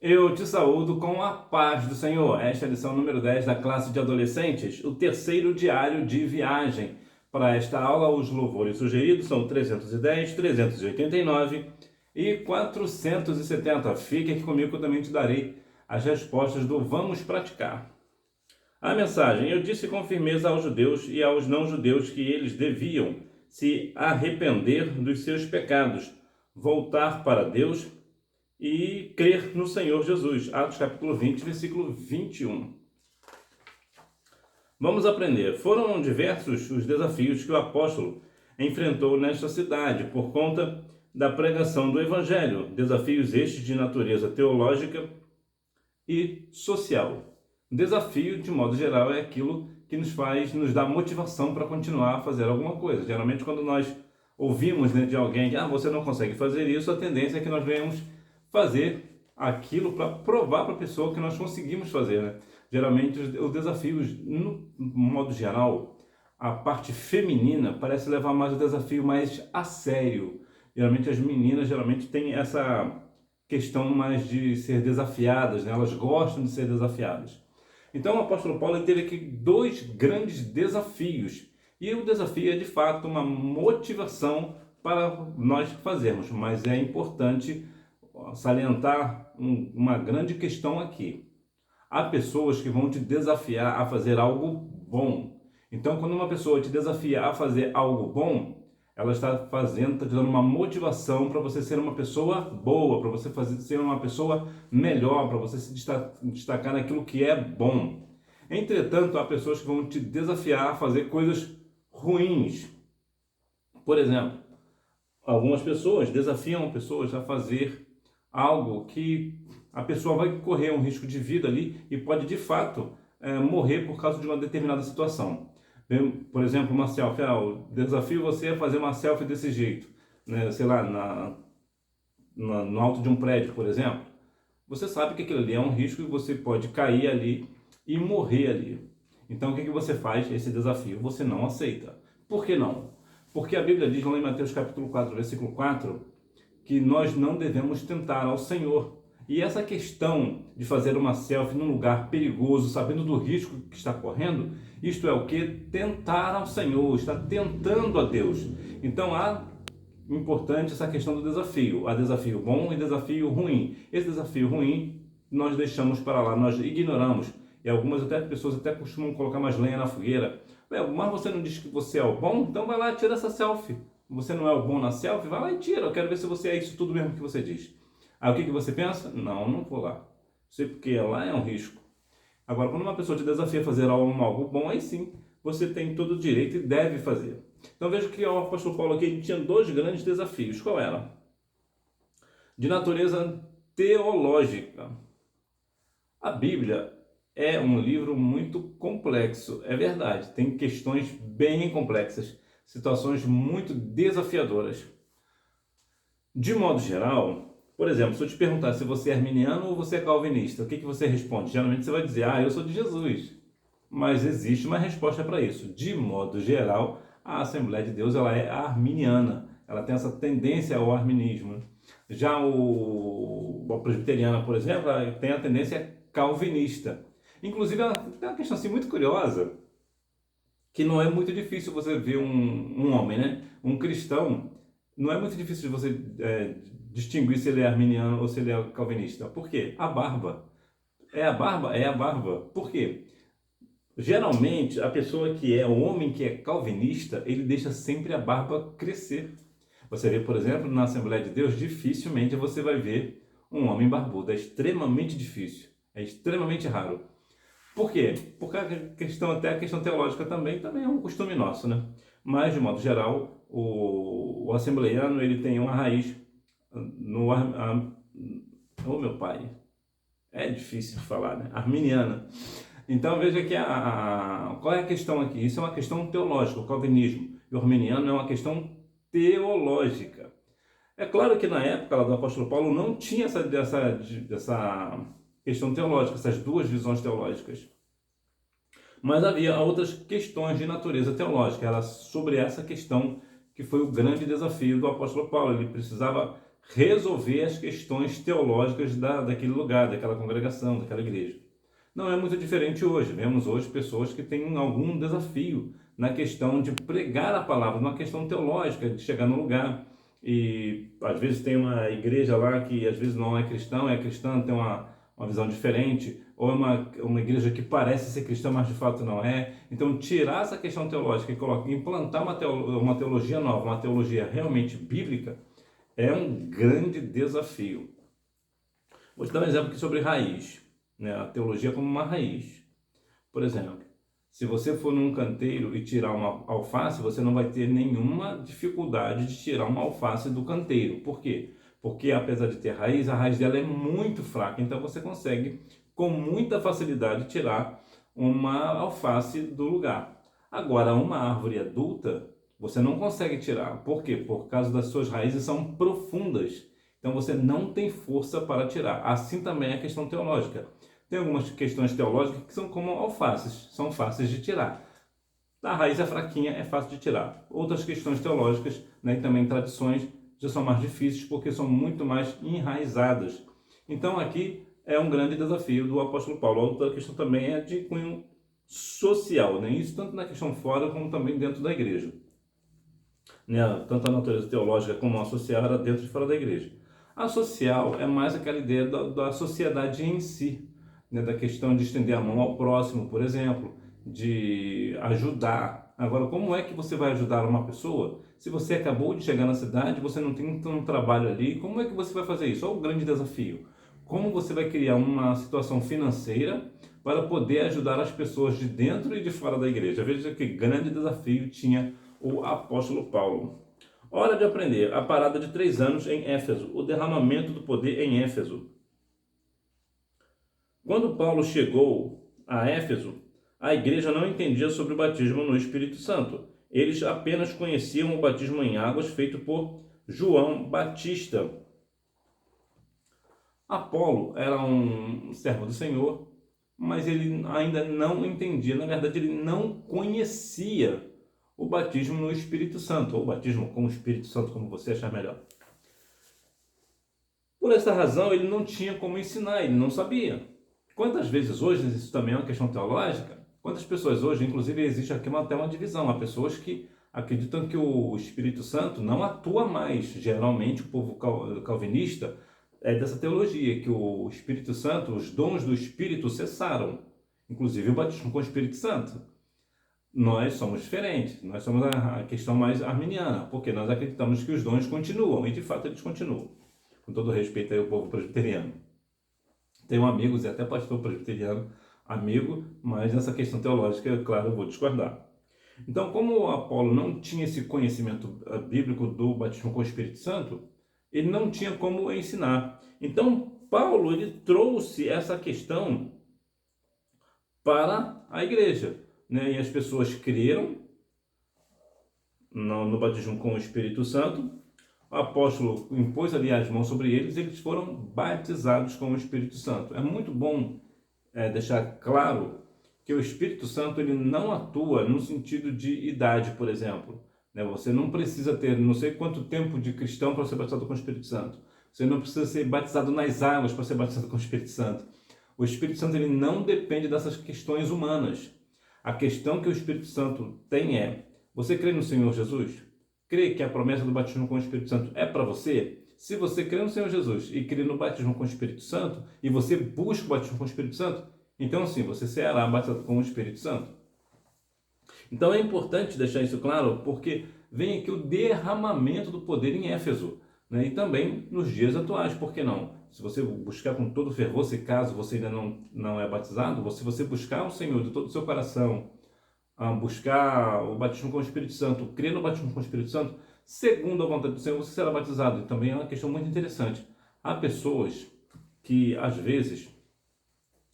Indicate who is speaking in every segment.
Speaker 1: Eu te saúdo com a paz do Senhor. Esta é a lição número 10 da classe de adolescentes, o terceiro diário de viagem. Para esta aula, os louvores sugeridos são 310, 389 e 470. Fique aqui comigo que eu também te darei as respostas do Vamos Praticar. A mensagem: eu disse com firmeza aos judeus e aos não-judeus que eles deviam se arrepender dos seus pecados, voltar para Deus e crer no Senhor Jesus. Atos capítulo 20, versículo 21. Vamos aprender. Foram diversos os desafios que o apóstolo enfrentou nesta cidade por conta da pregação do Evangelho. Desafios estes de natureza teológica e social. Desafio, de modo geral, é aquilo que nos dá motivação para continuar a fazer alguma coisa. Geralmente, quando nós ouvimos de alguém que você não consegue fazer isso, a tendência é que nós venhamos fazer aquilo para provar para a pessoa que nós conseguimos fazer, né? Geralmente os desafios, no modo geral, a parte feminina parece levar mais o desafio mais a sério. Geralmente as meninas têm essa questão mais de ser desafiadas, né? Elas gostam de ser desafiadas. Então o apóstolo Paulo teve aqui dois grandes desafios. E o desafio é de fato uma motivação para nós fazermos, mas é importante salientar uma grande questão aqui. Há pessoas que vão te desafiar a fazer algo bom. Então, quando uma pessoa te desafia a fazer algo bom, ela está te dando uma motivação para você ser uma pessoa boa, para você ser uma pessoa melhor, para você se destacar naquilo que é bom. Entretanto, há pessoas que vão te desafiar a fazer coisas ruins. Por exemplo, algumas pessoas desafiam pessoas a fazer algo que a pessoa vai correr um risco de vida ali e pode de fato morrer por causa de uma determinada situação. Por exemplo, uma selfie. Eu desafio você a fazer uma selfie desse jeito, né? Sei lá, no alto de um prédio, por exemplo. Você sabe que aquilo ali é um risco e você pode cair ali e morrer ali. Então o que você faz? Esse desafio você não aceita. Por que não? Porque a Bíblia diz lá em Mateus capítulo 4, versículo 4, que nós não devemos tentar ao Senhor. E essa questão de fazer uma selfie num lugar perigoso, sabendo do risco que está correndo, isto é o que? Tentar ao Senhor, está tentando a Deus. Então há importante essa questão do desafio. Há desafio bom e desafio ruim. Esse desafio ruim nós deixamos para lá, nós ignoramos. E algumas pessoas costumam colocar mais lenha na fogueira. Mas você não diz que você é o bom? Então vai lá e tira essa selfie. Você não é o bom na selfie? Vai lá e tira. Eu quero ver se você é isso tudo mesmo que você diz. Aí o que você pensa? Não vou lá. Sei porque lá é um risco. Agora, quando uma pessoa te desafia a fazer algo bom, aí sim, você tem todo o direito e deve fazer. Então veja que o apóstolo Paulo aqui ele tinha dois grandes desafios. Qual era? De natureza teológica. A Bíblia é um livro muito complexo, é verdade. Tem questões bem complexas, situações muito desafiadoras. De modo geral, por exemplo, se eu te perguntar se você é arminiano ou você é calvinista, o que você responde? Geralmente você vai dizer, eu sou de Jesus. Mas existe uma resposta para isso. De modo geral, a Assembleia de Deus ela é arminiana. Ela tem essa tendência ao arminismo. Já a presbiteriana, por exemplo, ela tem a tendência calvinista. Inclusive, tem uma questão assim muito curiosa, que não é muito difícil você ver um homem, né? Um cristão, não é muito difícil de você distinguir se ele é arminiano ou se ele é calvinista. Por quê? A barba. É a barba? É a barba. Por quê? Geralmente, a pessoa que é o homem que é calvinista, ele deixa sempre a barba crescer. Você vê, por exemplo, na Assembleia de Deus, dificilmente você vai ver um homem barbudo. É extremamente difícil. É extremamente raro. Por quê? Porque até a questão teológica também é um costume nosso, né? Mas, de modo geral, o assembleiano ele tem uma raiz no... Oh, meu pai! É difícil de falar, né? Arminiana. Então veja que qual é a questão aqui? Isso é uma questão teológica, o calvinismo. E o arminiano é uma questão teológica. É claro que na época lá do apóstolo Paulo não tinha essa questão teológica, essas duas visões teológicas. Mas havia outras questões de natureza teológica. Era sobre essa questão que foi o grande desafio do apóstolo Paulo. Ele precisava resolver as questões teológicas daquele lugar, daquela congregação, daquela igreja. Não é muito diferente hoje. Vemos hoje pessoas que têm algum desafio na questão de pregar a palavra, numa questão teológica, de chegar no lugar. E às vezes tem uma igreja lá que às vezes não é cristã, tem uma visão diferente, ou é uma igreja que parece ser cristã, mas de fato não é. Então, tirar essa questão teológica e implantar uma teologia nova, uma teologia realmente bíblica, é um grande desafio. Vou te dar um exemplo aqui sobre raiz, né? A teologia como uma raiz. Por exemplo, se você for num canteiro e tirar uma alface, você não vai ter nenhuma dificuldade de tirar uma alface do canteiro. Por quê? Porque apesar de ter raiz, a raiz dela é muito fraca, então você consegue com muita facilidade tirar uma alface do lugar. Agora, uma árvore adulta, você não consegue tirar. Por quê? Por causa das suas raízes são profundas. Então você não tem força para tirar. Assim também é a questão teológica. Tem algumas questões teológicas que são como alfaces, são fáceis de tirar. A raiz é fraquinha, é fácil de tirar. Outras questões teológicas, né, e também tradições, já são mais difíceis porque são muito mais enraizadas. Então aqui é um grande desafio do apóstolo Paulo. A outra questão também é de cunho social, né? Isso tanto na questão fora como também dentro da igreja. Né? Tanto a natureza teológica como a social era dentro e fora da igreja. A social é mais aquela ideia da sociedade em si, né? Da questão de estender a mão ao próximo, por exemplo, de ajudar. Agora, como é que você vai ajudar uma pessoa se você acabou de chegar na cidade, você não tem um trabalho ali? Como é que você vai fazer isso? Olha o grande desafio. Como você vai criar uma situação financeira para poder ajudar as pessoas de dentro e de fora da igreja? Veja que grande desafio tinha o apóstolo Paulo. Hora de aprender. A parada de 3 anos em Éfeso. O derramamento do poder em Éfeso. Quando Paulo chegou a Éfeso, a igreja não entendia sobre o batismo no Espírito Santo. Eles apenas conheciam o batismo em águas feito por João Batista. Apolo era um servo do Senhor, mas ele ainda não entendia, na verdade ele não conhecia o batismo no Espírito Santo, ou batismo com o Espírito Santo, como você achar melhor. Por essa razão, ele não tinha como ensinar, ele não sabia. Quantas vezes hoje, isso também é uma questão teológica, quantas pessoas hoje, inclusive existe aqui até uma divisão, há pessoas que acreditam que o Espírito Santo não atua mais. Geralmente o povo calvinista é dessa teologia, que o Espírito Santo, os dons do Espírito cessaram, inclusive o batismo com o Espírito Santo. Nós somos diferentes, nós somos a questão mais arminiana, porque nós acreditamos que os dons continuam, e de fato eles continuam. Com todo respeito aí ao povo presbiteriano. Tenho amigos e até pastor presbiteriano, amigo, mas nessa questão teológica, claro, eu vou discordar. Então, como o Apolo não tinha esse conhecimento bíblico do batismo com o Espírito Santo, ele não tinha como ensinar. Então, Paulo ele trouxe essa questão para a igreja, né? E as pessoas creram no batismo com o Espírito Santo. O apóstolo impôs ali as mãos sobre eles e eles foram batizados com o Espírito Santo. É muito bom deixar claro que o Espírito Santo ele não atua no sentido de idade, por exemplo. Né? Você não precisa ter não sei quanto tempo de cristão para ser batizado com o Espírito Santo. Você não precisa ser batizado nas águas para ser batizado com o Espírito Santo. O Espírito Santo ele não depende dessas questões humanas. A questão que o Espírito Santo tem é: você crê no Senhor Jesus? Crê que a promessa do batismo com o Espírito Santo é para você? Se você crê no Senhor Jesus e crê no batismo com o Espírito Santo, e você busca o batismo com o Espírito Santo, então sim, você será batizado com o Espírito Santo. Então é importante deixar isso claro, porque vem aqui o derramamento do poder em Éfeso, né? E também nos dias atuais, por que não? Se você buscar com todo fervor, se caso você ainda não é batizado, se você buscar o Senhor de todo o seu coração, buscar o batismo com o Espírito Santo, crer no batismo com o Espírito Santo, segundo a vontade do Senhor, você será batizado. E também é uma questão muito interessante. Há pessoas que, às vezes,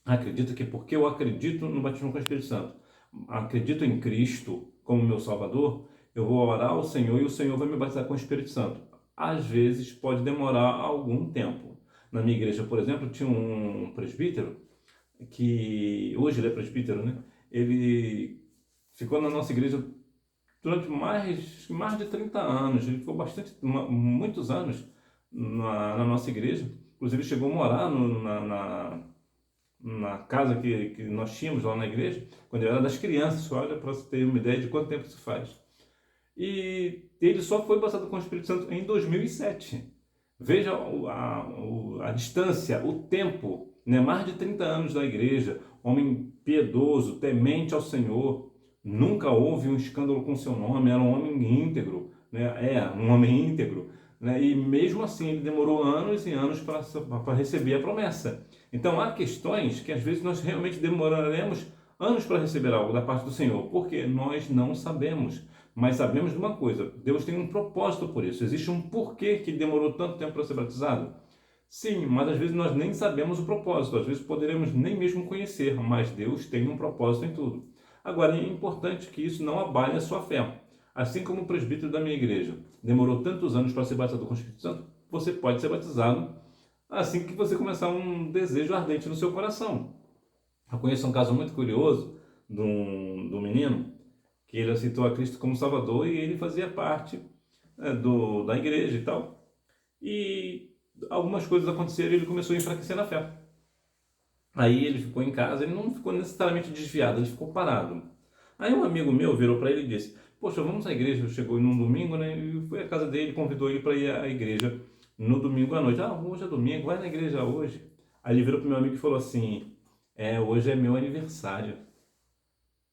Speaker 1: acreditam que porque eu acredito no batismo com o Espírito Santo, acredito em Cristo como meu Salvador, eu vou orar ao Senhor e o Senhor vai me batizar com o Espírito Santo. Às vezes, pode demorar algum tempo. Na minha igreja, por exemplo, tinha um presbítero, que hoje ele é presbítero, né? Ele ficou na nossa igreja durante mais de 30 anos. Ele ficou muitos anos na nossa igreja. Inclusive chegou a morar na casa que nós tínhamos lá na igreja, quando eu era das crianças. Olha, para você ter uma ideia de quanto tempo isso faz. E ele só foi batizado com o Espírito Santo em 2007. Veja a distância, o tempo, né? Mais de 30 anos da igreja, homem piedoso, temente ao Senhor, nunca houve um escândalo com seu nome, era um homem íntegro, né? Um homem íntegro, né? E mesmo assim ele demorou anos e anos para receber a promessa. Então há questões que às vezes nós realmente demoraremos anos para receber algo da parte do Senhor, porque nós não sabemos. Mas sabemos de uma coisa, Deus tem um propósito por isso. Existe um porquê que demorou tanto tempo para ser batizado? Sim, mas às vezes nós nem sabemos o propósito, às vezes poderemos nem mesmo conhecer, mas Deus tem um propósito em tudo. Agora, é importante que isso não abale a sua fé. Assim como o presbítero da minha igreja demorou tantos anos para ser batizado com o Espírito Santo, você pode ser batizado assim que você começar um desejo ardente no seu coração. Eu conheço um caso muito curioso de um menino que ele aceitou a Cristo como Salvador e ele fazia parte da igreja e tal. E algumas coisas aconteceram e ele começou a enfraquecer na fé. Aí ele ficou em casa, ele não ficou necessariamente desviado, ele ficou parado. Aí um amigo meu virou para ele e disse: poxa, vamos à igreja. Chegou num domingo, né? E foi à casa dele, convidou ele para ir à igreja no domingo à noite. Hoje é domingo, vai na igreja hoje. Aí ele virou para o meu amigo e falou assim: hoje é meu aniversário.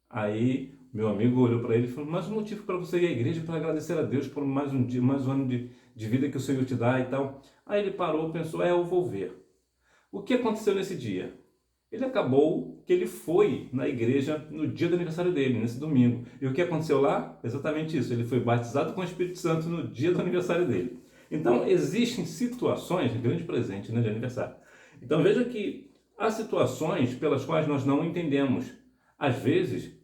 Speaker 1: Aí meu amigo olhou para ele e falou: mas o motivo para você ir à igreja é para agradecer a Deus por mais um dia, mais um ano de vida que o Senhor te dá e tal. Aí ele parou, pensou: eu vou ver. O que aconteceu nesse dia? Ele acabou que ele foi na igreja no dia do aniversário dele, nesse domingo. E o que aconteceu lá? Exatamente isso. Ele foi batizado com o Espírito Santo no dia do aniversário dele. Então, existem situações, grande presente, né, de aniversário. Então, veja que há situações pelas quais nós não entendemos. Às vezes,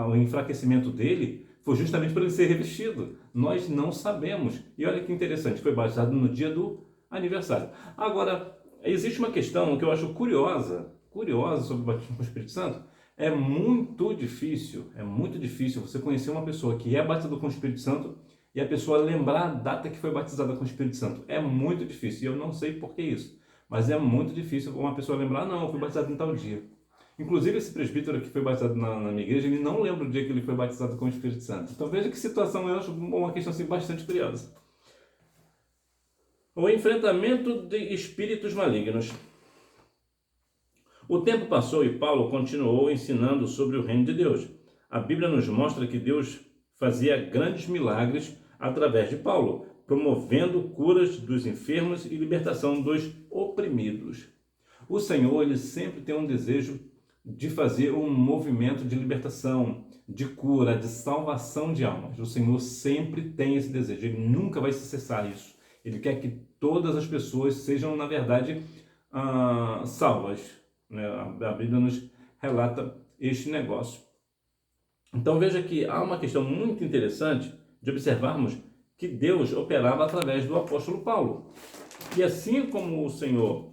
Speaker 1: o enfraquecimento dele foi justamente para ele ser revestido. Nós não sabemos. E olha que interessante, foi batizado no dia do aniversário. Agora, existe uma questão que eu acho curiosa sobre o batismo com o Espírito Santo. É muito difícil você conhecer uma pessoa que é batizada com o Espírito Santo e a pessoa lembrar a data que foi batizada com o Espírito Santo. É muito difícil, e eu não sei por que isso, mas é muito difícil uma pessoa lembrar: não, eu fui batizado em tal dia. Inclusive esse presbítero que foi batizado na minha igreja, ele não lembra o dia que ele foi batizado com o Espírito Santo. Então veja que situação, eu acho uma questão assim, bastante curiosa. O enfrentamento de espíritos malignos. O tempo passou e Paulo continuou ensinando sobre o reino de Deus. A Bíblia nos mostra que Deus fazia grandes milagres através de Paulo, promovendo curas dos enfermos e libertação dos oprimidos. O Senhor, ele sempre tem um desejo de fazer um movimento de libertação, de cura, de salvação de almas. O Senhor sempre tem esse desejo, ele nunca vai cessar isso. Ele quer que todas as pessoas sejam, na verdade, salvas. A Bíblia nos relata este negócio. Então veja que há uma questão muito interessante de observarmos que Deus operava através do apóstolo Paulo. E assim como o Senhor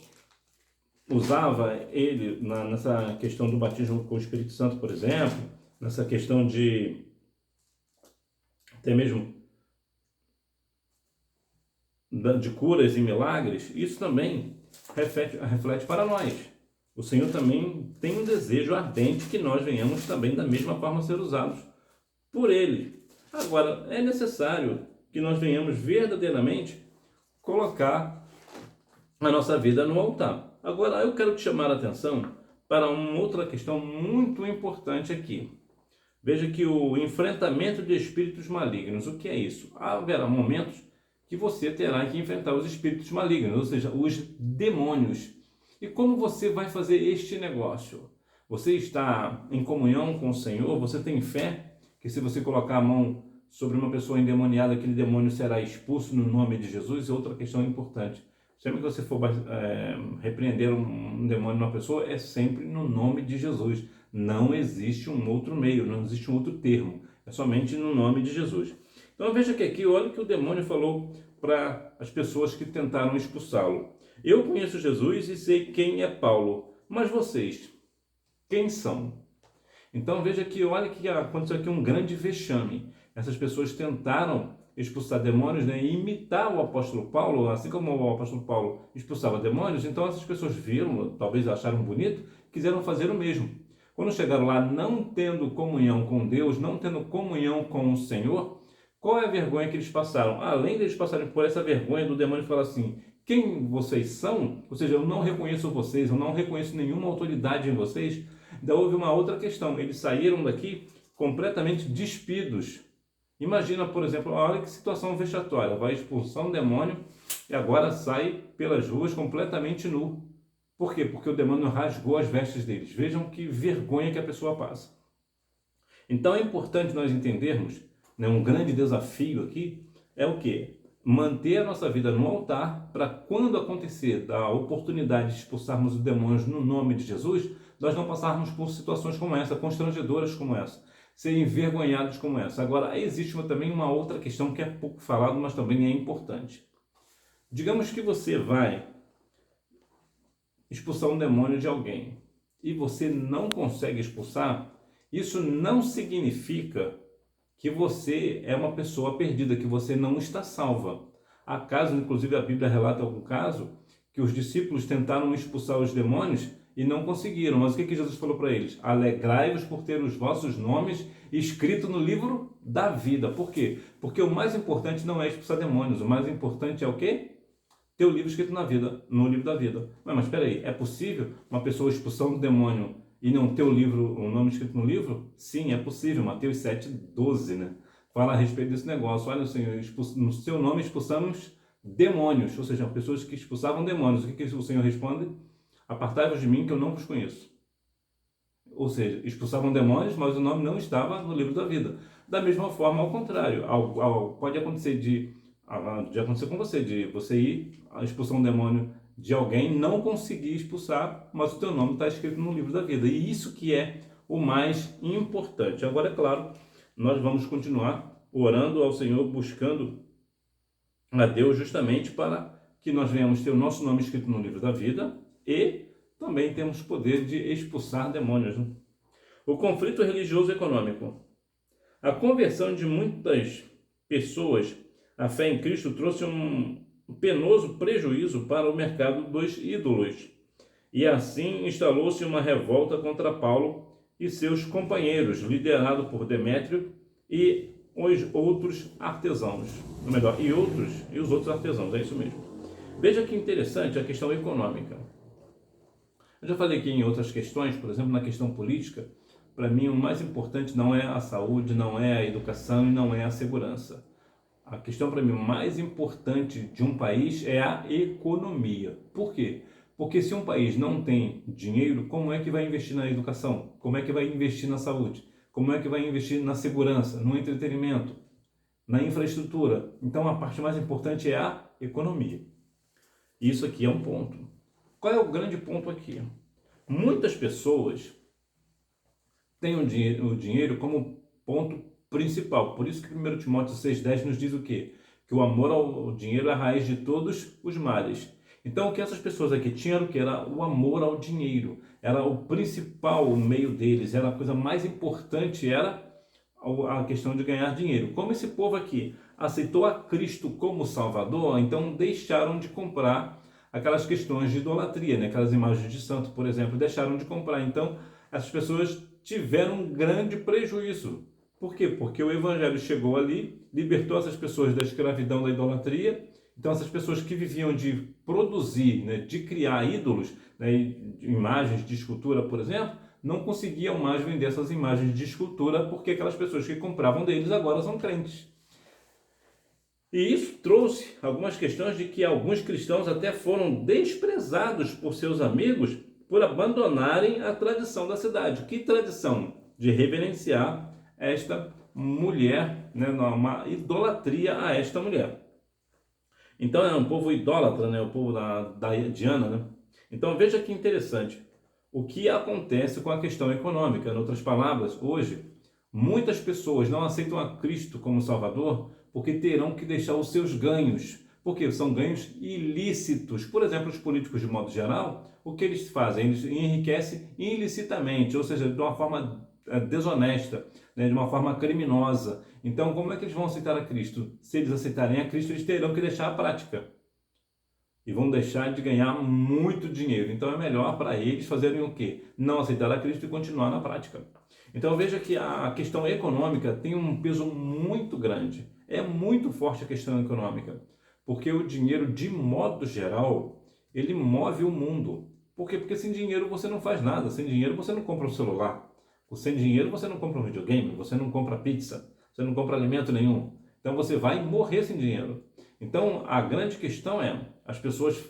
Speaker 1: usava ele nessa questão do batismo com o Espírito Santo, por exemplo, nessa questão de até mesmo de curas e milagres, isso também reflete para nós. O Senhor também tem um desejo ardente que nós venhamos também da mesma forma ser usados por Ele. Agora, é necessário que nós venhamos verdadeiramente colocar a nossa vida no altar. Agora, eu quero te chamar a atenção para uma outra questão muito importante aqui. Veja que o enfrentamento de espíritos malignos, o que é isso? Haverá momentos que você terá que enfrentar os espíritos malignos, ou seja, os demônios. E como você vai fazer este negócio? Você está em comunhão com o Senhor? Você tem fé que se você colocar a mão sobre uma pessoa endemoniada, aquele demônio será expulso no nome de Jesus? É outra questão importante. Sempre que você for repreender um demônio numa pessoa, é sempre no nome de Jesus. Não existe um outro meio, não existe um outro termo. É somente no nome de Jesus. Então veja que aqui, olha o que o demônio falou para as pessoas que tentaram expulsá-lo. Eu conheço Jesus e sei quem é Paulo, mas vocês, quem são? Então veja que, olha que aconteceu aqui um grande vexame. Essas pessoas tentaram expulsar demônios, né, e imitar o apóstolo Paulo, assim como o apóstolo Paulo expulsava demônios. Então essas pessoas viram, talvez acharam bonito, quiseram fazer o mesmo. Quando chegaram lá não tendo comunhão com Deus, não tendo comunhão com o Senhor, qual é a vergonha que eles passaram? Além de eles passarem por essa vergonha do demônio falar assim, quem vocês são? Ou seja, eu não reconheço vocês, eu não reconheço nenhuma autoridade em vocês. Ainda houve uma outra questão, eles saíram daqui completamente despidos. Imagina, por exemplo, olha que situação vexatória, vai expulsar um demônio e agora sai pelas ruas completamente nu. Por quê? Porque o demônio rasgou as vestes deles. Vejam que vergonha que a pessoa passa. Então é importante nós entendermos, né, um grande desafio aqui é o quê? Manter a nossa vida no altar para quando acontecer da oportunidade de expulsarmos os demônios no nome de Jesus, nós não passarmos por situações como essa, constrangedoras como essa, ser envergonhados como essa. Agora, existe também uma outra questão que é pouco falado, mas também é importante. Digamos que você vai expulsar um demônio de alguém e você não consegue expulsar, isso não significa que você é uma pessoa perdida, que você não está salva. Há casos, inclusive a Bíblia relata algum caso, que os discípulos tentaram expulsar os demônios e não conseguiram. Mas o que Jesus falou para eles? Alegrai-vos por ter os vossos nomes escritos no livro da vida. Por quê? Porque o mais importante não é expulsar demônios, o mais importante é o quê? Ter o livro escrito na vida, no livro da vida. Mas espera aí, é possível uma pessoa expulsar um demônio e não ter o livro, o nome escrito no livro? Sim, é possível. Mateus 7,12, né? Fala a respeito desse negócio. Olha, Senhor, no seu nome expulsamos demônios, ou seja, pessoas que expulsavam demônios. O que o Senhor responde? Apartai-vos de mim, que eu não vos conheço. Ou seja, expulsavam demônios, mas o nome não estava no livro da vida. Da mesma forma, ao contrário, pode acontecer de acontecer com você, de você ir expulsar um demônio de alguém, não conseguir expulsar, mas o teu nome está escrito no livro da vida. E isso que é o mais importante. Agora, é claro, nós vamos continuar orando ao Senhor, buscando a Deus justamente para que nós venhamos ter o nosso nome escrito no livro da vida e também temos poder de expulsar demônios. Né? O conflito religioso e econômico. A conversão de muitas pessoas à fé em Cristo trouxe um penoso prejuízo para o mercado dos ídolos. E assim instalou-se uma revolta contra Paulo e seus companheiros, liderado por Demétrio e os outros artesãos. Ou melhor, e os outros artesãos, é isso mesmo. Veja que interessante a questão econômica. Eu já falei aqui em outras questões, por exemplo, na questão política, para mim o mais importante não é a saúde, não é a educação e não é a segurança. A questão para mim mais importante de um país é a economia. Por quê? Porque se um país não tem dinheiro, como é que vai investir na educação? Como é que vai investir na saúde? Como é que vai investir na segurança, no entretenimento, na infraestrutura? Então a parte mais importante é a economia. Isso aqui é um ponto. Qual é o grande ponto aqui? Muitas pessoas têm o dinheiro como ponto principal. Por isso que 1 Timóteo 6,10 nos diz o quê? Que o amor ao dinheiro é a raiz de todos os males. Então o que essas pessoas aqui tinham era o que? Era o amor ao dinheiro. Era o principal meio deles. Era a coisa mais importante, era a questão de ganhar dinheiro. Como esse povo aqui aceitou a Cristo como Salvador, então deixaram de comprar aquelas questões de idolatria, né? Aquelas imagens de santo, por exemplo, deixaram de comprar. Então essas pessoas tiveram um grande prejuízo. Por quê? Porque o Evangelho chegou ali, libertou essas pessoas da escravidão da idolatria. Então essas pessoas que viviam de produzir, né, de criar ídolos, né, imagens de escultura, por exemplo, não conseguiam mais vender essas imagens de escultura porque aquelas pessoas que compravam deles agora são crentes. E isso trouxe algumas questões de que alguns cristãos até foram desprezados por seus amigos por abandonarem a tradição da cidade. Que tradição? De reverenciar esta mulher, né, uma idolatria a esta mulher. Então é um povo idólatra, né, o povo da Diana, né? Então veja que interessante o que acontece com a questão econômica. Em outras palavras, hoje muitas pessoas não aceitam a Cristo como Salvador porque terão que deixar os seus ganhos, porque são ganhos ilícitos. Por exemplo, os políticos de modo geral, o que eles fazem? Eles enriquecem ilicitamente, ou seja, de uma forma desonesta, né, de uma forma criminosa. Então, como é que eles vão aceitar a Cristo? Se eles aceitarem a Cristo, eles terão que deixar a prática e vão deixar de ganhar muito dinheiro. Então, é melhor para eles fazerem o quê? Não aceitar a Cristo e continuar na prática. Então, veja que a questão econômica tem um peso muito grande. É muito forte a questão econômica, porque o dinheiro, de modo geral, ele move o mundo. Por quê? Porque sem dinheiro você não faz nada. Sem dinheiro você não compra um celular. Sem dinheiro você não compra um videogame, você não compra pizza, você não compra alimento nenhum. Então você vai morrer sem dinheiro. Então a grande questão é, as pessoas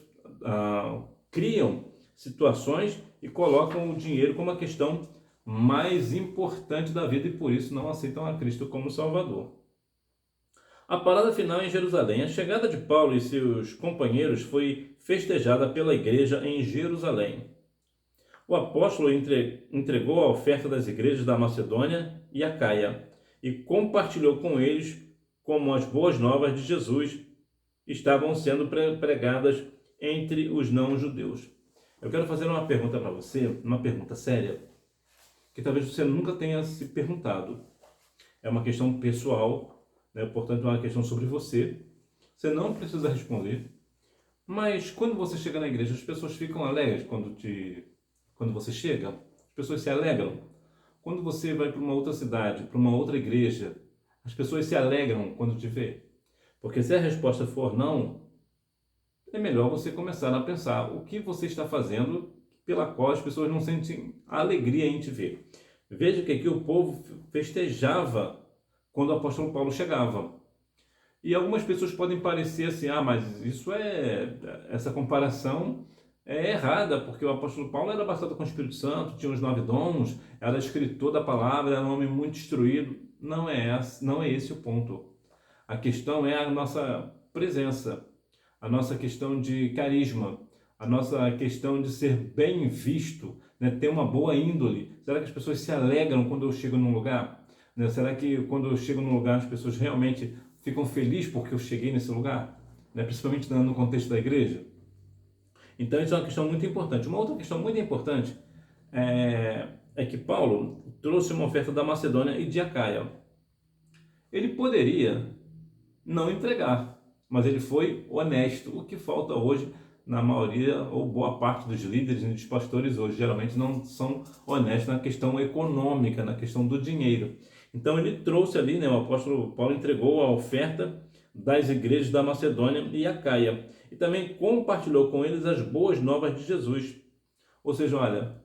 Speaker 1: criam situações e colocam o dinheiro como a questão mais importante da vida e por isso não aceitam a Cristo como Salvador. A parada final em Jerusalém. A chegada de Paulo e seus companheiros foi festejada pela igreja em Jerusalém. O apóstolo entregou a oferta das igrejas da Macedônia e Acaia e compartilhou com eles como as boas novas de Jesus estavam sendo pregadas entre os não-judeus. Eu quero fazer uma pergunta para você, uma pergunta séria, que talvez você nunca tenha se perguntado. É uma questão pessoal, né? Portanto, é uma questão sobre você. Você não precisa responder. Mas quando você chega na igreja, as pessoas ficam alegres quando você chega? As pessoas se alegram? Quando você vai para uma outra cidade, para uma outra igreja, as pessoas se alegram quando te vê? Porque se a resposta for não, é melhor você começar a pensar o que você está fazendo pela qual as pessoas não sentem alegria em te ver. Veja que aqui o povo festejava quando o apóstolo Paulo chegava. E algumas pessoas podem parecer assim, mas essa comparação é errada, porque o apóstolo Paulo era bastante com o Espírito Santo, tinha os 9 dons, era escritor da palavra, era um homem muito instruído. Não é esse o ponto. A questão é a nossa presença, a nossa questão de carisma, a nossa questão de ser bem visto, né? Ter uma boa índole. Será que as pessoas se alegram quando eu chego num lugar? Né? Será que quando eu chego num lugar as pessoas realmente ficam felizes porque eu cheguei nesse lugar? Né? Principalmente no contexto da igreja? Então isso é uma questão muito importante. Uma outra questão muito importante é que Paulo trouxe uma oferta da Macedônia e de Acaia. Ele poderia não entregar, mas ele foi honesto, o que falta hoje na maioria ou boa parte dos líderes e dos pastores hoje, geralmente não são honestos na questão econômica, na questão do dinheiro. Então ele trouxe ali, né, o apóstolo Paulo entregou a oferta das igrejas da Macedônia e Acaia, e também compartilhou com eles as boas novas de Jesus. Ou seja, olha,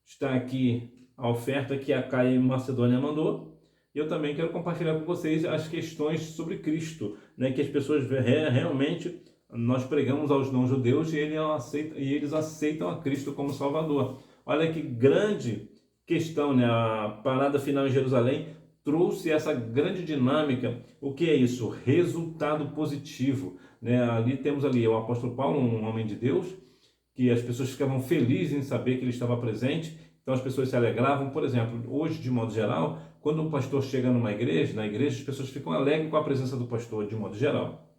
Speaker 1: está aqui a oferta que Acaia e Macedônia mandou, e eu também quero compartilhar com vocês as questões sobre Cristo, né, que as pessoas realmente, nós pregamos aos não-judeus e eles aceitam a Cristo como Salvador. Olha que grande questão, né? A parada final em Jerusalém trouxe essa grande dinâmica. O que é isso? Resultado positivo, né? Ali temos o apóstolo Paulo, um homem de Deus, que as pessoas ficavam felizes em saber que ele estava presente, então as pessoas se alegravam. Por exemplo, hoje, de modo geral, quando um pastor chega na igreja as pessoas ficam alegres com a presença do pastor, de modo geral.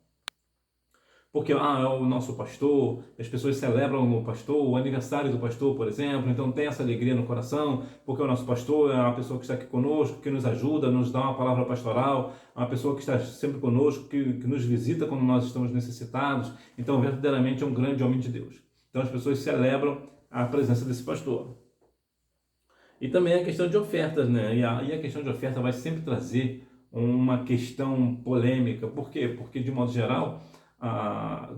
Speaker 1: Porque é o nosso pastor, as pessoas celebram o pastor, o aniversário do pastor, por exemplo, então tem essa alegria no coração, porque o nosso pastor é uma pessoa que está aqui conosco, que nos ajuda, nos dá uma palavra pastoral, uma pessoa que está sempre conosco, que nos visita quando nós estamos necessitados. Então, verdadeiramente é um grande homem de Deus. Então, as pessoas celebram a presença desse pastor. E também a questão de ofertas, né? E a questão de oferta vai sempre trazer uma questão polêmica. Por quê? Porque, de modo geral,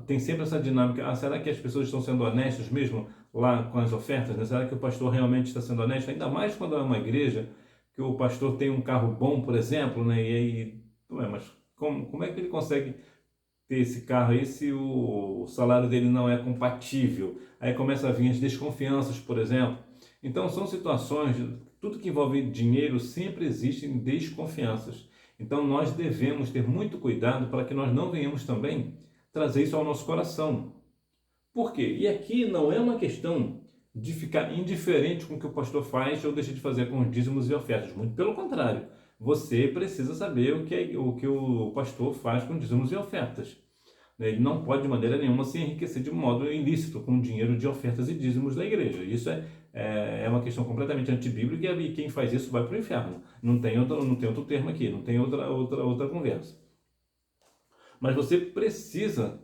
Speaker 1: tem sempre essa dinâmica. Será que as pessoas estão sendo honestas mesmo lá com as ofertas? Né? Será que o pastor realmente está sendo honesto? Ainda mais quando é uma igreja que o pastor tem um carro bom, por exemplo, né? E aí, mas como é que ele consegue ter esse carro aí se o salário dele não é compatível? Aí começa a vir as desconfianças, por exemplo. Então são situações, tudo que envolve dinheiro sempre existem desconfianças. Então nós devemos ter muito cuidado para que nós não venhamos também trazer isso ao nosso coração. Por quê? E aqui não é uma questão de ficar indiferente com o que o pastor faz ou deixa de fazer com os dízimos e ofertas. Muito pelo contrário, você precisa saber o que o pastor faz com dízimos e ofertas. né? Ele não pode de maneira nenhuma se enriquecer de modo ilícito com dinheiro de ofertas e dízimos da igreja. Isso é uma questão completamente antibíblica e quem faz isso vai para o inferno. Não tem outro termo aqui, não tem outra conversa. Mas você precisa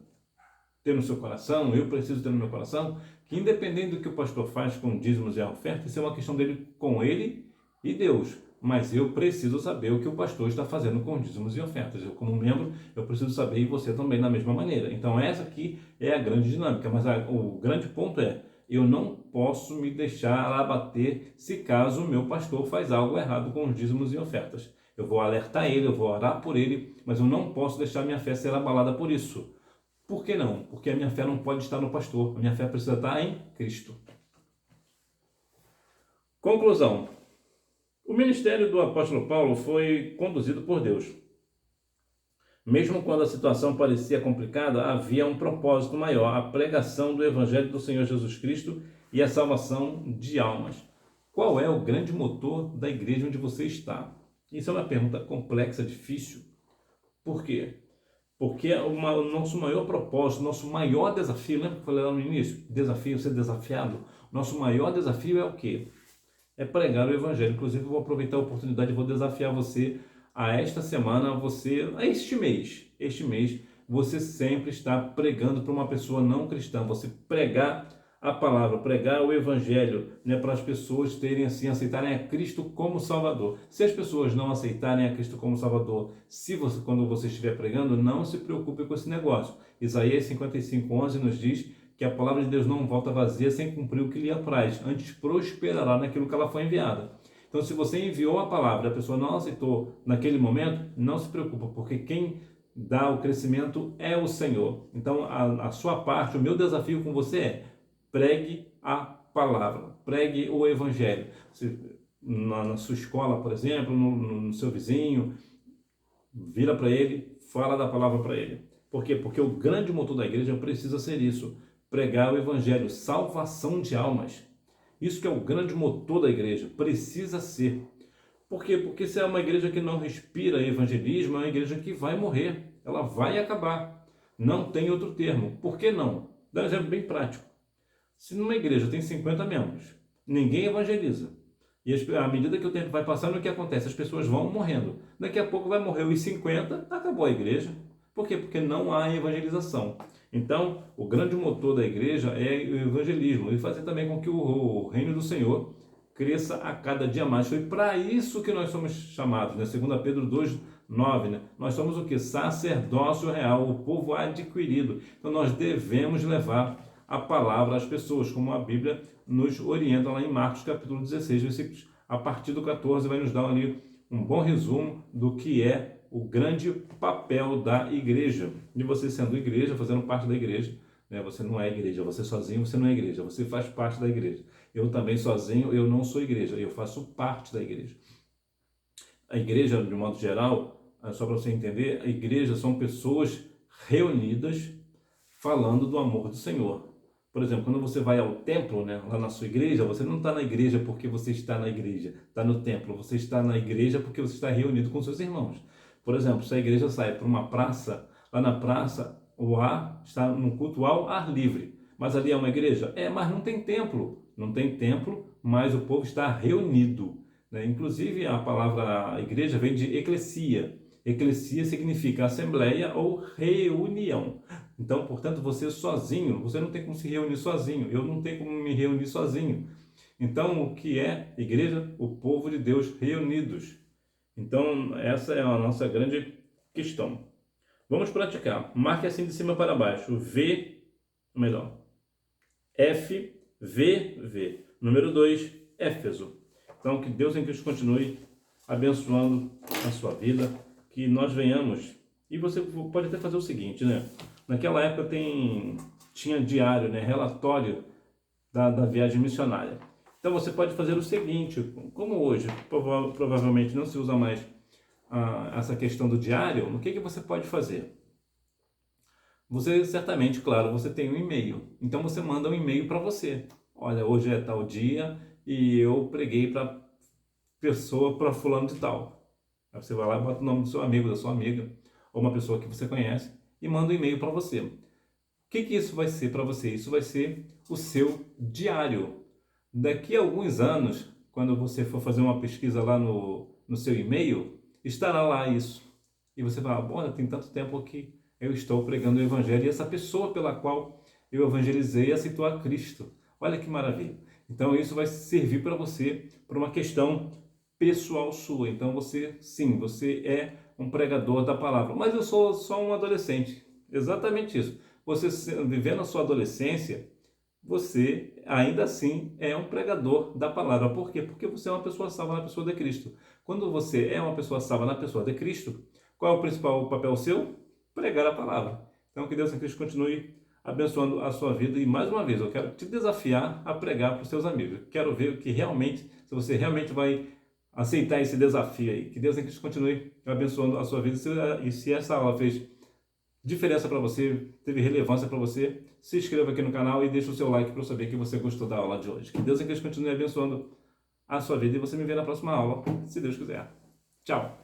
Speaker 1: ter no seu coração, eu preciso ter no meu coração, que independente do que o pastor faz com dízimos e ofertas, isso é uma questão dele com ele e Deus. Mas eu preciso saber o que o pastor está fazendo com dízimos e ofertas. Eu, como membro, eu preciso saber e você também da mesma maneira. Então essa aqui é a grande dinâmica, mas o grande ponto é, eu não posso me deixar abater se caso o meu pastor faz algo errado com os dízimos e ofertas. Eu vou alertar ele, eu vou orar por ele, mas eu não posso deixar minha fé ser abalada por isso. Por que não? Porque a minha fé não pode estar no pastor, a minha fé precisa estar em Cristo. Conclusão. O ministério do apóstolo Paulo foi conduzido por Deus. Mesmo quando a situação parecia complicada, havia um propósito maior, a pregação do Evangelho do Senhor Jesus Cristo e a salvação de almas. Qual é o grande motor da igreja onde você está? Isso é uma pergunta complexa, difícil. Por quê? Porque o nosso maior propósito, nosso maior desafio, lembra que eu falei lá no início? Desafio, ser desafiado. Nosso maior desafio é o quê? É pregar o Evangelho. Inclusive, eu vou aproveitar a oportunidade e vou desafiar você a esta semana, a este mês, você sempre está pregando para uma pessoa não cristã. Você pregar a palavra, pregar o Evangelho, né, para as pessoas terem assim, aceitarem a Cristo como Salvador. Se as pessoas não aceitarem a Cristo como Salvador, quando você estiver pregando, não se preocupe com esse negócio. Isaías 55:11 nos diz que a palavra de Deus não volta vazia sem cumprir o que lhe apraz, antes prosperará naquilo que ela foi enviada. Então, se você enviou a palavra e a pessoa não aceitou naquele momento, não se preocupa, porque quem dá o crescimento é o Senhor. Então, a sua parte, o meu desafio com você é: pregue a palavra, pregue o Evangelho. Na sua escola, por exemplo, no seu vizinho, vira para ele, fala da palavra para ele. Por quê? Porque o grande motor da igreja precisa ser isso: pregar o Evangelho, salvação de almas. Isso que é o grande motor da igreja, precisa ser. Por quê? Porque se é uma igreja que não respira evangelismo, é uma igreja que vai morrer, ela vai acabar. Não tem outro termo. Por que não? Dá um exemplo bem prático. Se numa igreja tem 50 membros, ninguém evangeliza, e à medida que o tempo vai passando, o que acontece? As pessoas vão morrendo. Daqui a pouco vai morrer os 50, acabou a igreja. Por quê? Porque não há evangelização. Então, o grande motor da igreja é o evangelismo e fazer também com que o reino do Senhor cresça a cada dia mais. Foi para isso que nós somos chamados, né? 2 Pedro 2:9, né? Nós somos o que? Sacerdócio real, o povo adquirido. Então, nós devemos levar a palavra às pessoas, como a Bíblia nos orienta lá em Marcos capítulo 16, versículos a partir do 14, vai nos dar ali um bom resumo do que é o grande papel da igreja. De você sendo igreja, fazendo parte da igreja, né? Você não é igreja, você sozinho, você não é igreja, você faz parte da igreja. Eu também sozinho, eu não sou igreja, eu faço parte da igreja. A igreja, de modo geral, só para você entender, a igreja são pessoas reunidas falando do amor do Senhor. Por exemplo, quando você vai ao templo, né, lá na sua igreja, você não está na igreja porque você está na igreja, está no templo. Você está na igreja porque você está reunido com seus irmãos. Por exemplo, se a igreja sai para uma praça, lá na praça o ar está no culto ao ar livre. Mas ali é uma igreja? Mas não tem templo. Não tem templo, mas o povo está reunido, né? Inclusive, a palavra igreja vem de eclesia. Eclesia significa assembleia ou reunião. Então, portanto, você sozinho, você não tem como se reunir sozinho. Eu não tenho como me reunir sozinho. Então, o que é igreja? O povo de Deus reunidos. Então, essa é a nossa grande questão. Vamos praticar. Marque assim de cima para baixo. F, V, V. Número 2, Éfeso. Então, que Deus em Cristo continue abençoando a sua vida, que nós venhamos. E você pode até fazer o seguinte, né? Naquela época tinha diário, né? Relatório da viagem missionária. Então você pode fazer o seguinte, como hoje provavelmente não se usa mais essa questão do diário, o que você pode fazer? Você certamente, claro, você tem um e-mail. Então você manda um e-mail para você. Olha, hoje é tal dia e eu preguei para pessoa, para fulano de tal. Aí você vai lá e bota o nome do seu amigo, da sua amiga, ou uma pessoa que você conhece, e manda um e-mail para você. O que isso vai ser para você? Isso vai ser o seu diário. Daqui a alguns anos, quando você for fazer uma pesquisa lá no seu e-mail, estará lá isso. E você vai falar, olha, tem tanto tempo que eu estou pregando o Evangelho e essa pessoa pela qual eu evangelizei aceitou a Cristo. Olha que maravilha. Então isso vai servir para você, para uma questão pessoal sua. Então você, sim, você é um pregador da palavra. Mas eu sou só um adolescente. Exatamente isso. Você vivendo a sua adolescência, você ainda assim é um pregador da palavra. Por quê? Porque você é uma pessoa salva na pessoa de Cristo. Quando você é uma pessoa salva na pessoa de Cristo, qual é o principal papel seu? Pregar a palavra. Então que Deus em Cristo continue abençoando a sua vida. E mais uma vez, eu quero te desafiar a pregar para os seus amigos. Quero ver que realmente, se você realmente vai aceitar esse desafio aí. Que Deus em Cristo continue abençoando a sua vida. E se essa aula fez diferença para você, teve relevância para você, se inscreva aqui no canal e deixe o seu like para eu saber que você gostou da aula de hoje. Que Deus em Cristo continue abençoando a sua vida e você me vê na próxima aula, se Deus quiser. Tchau!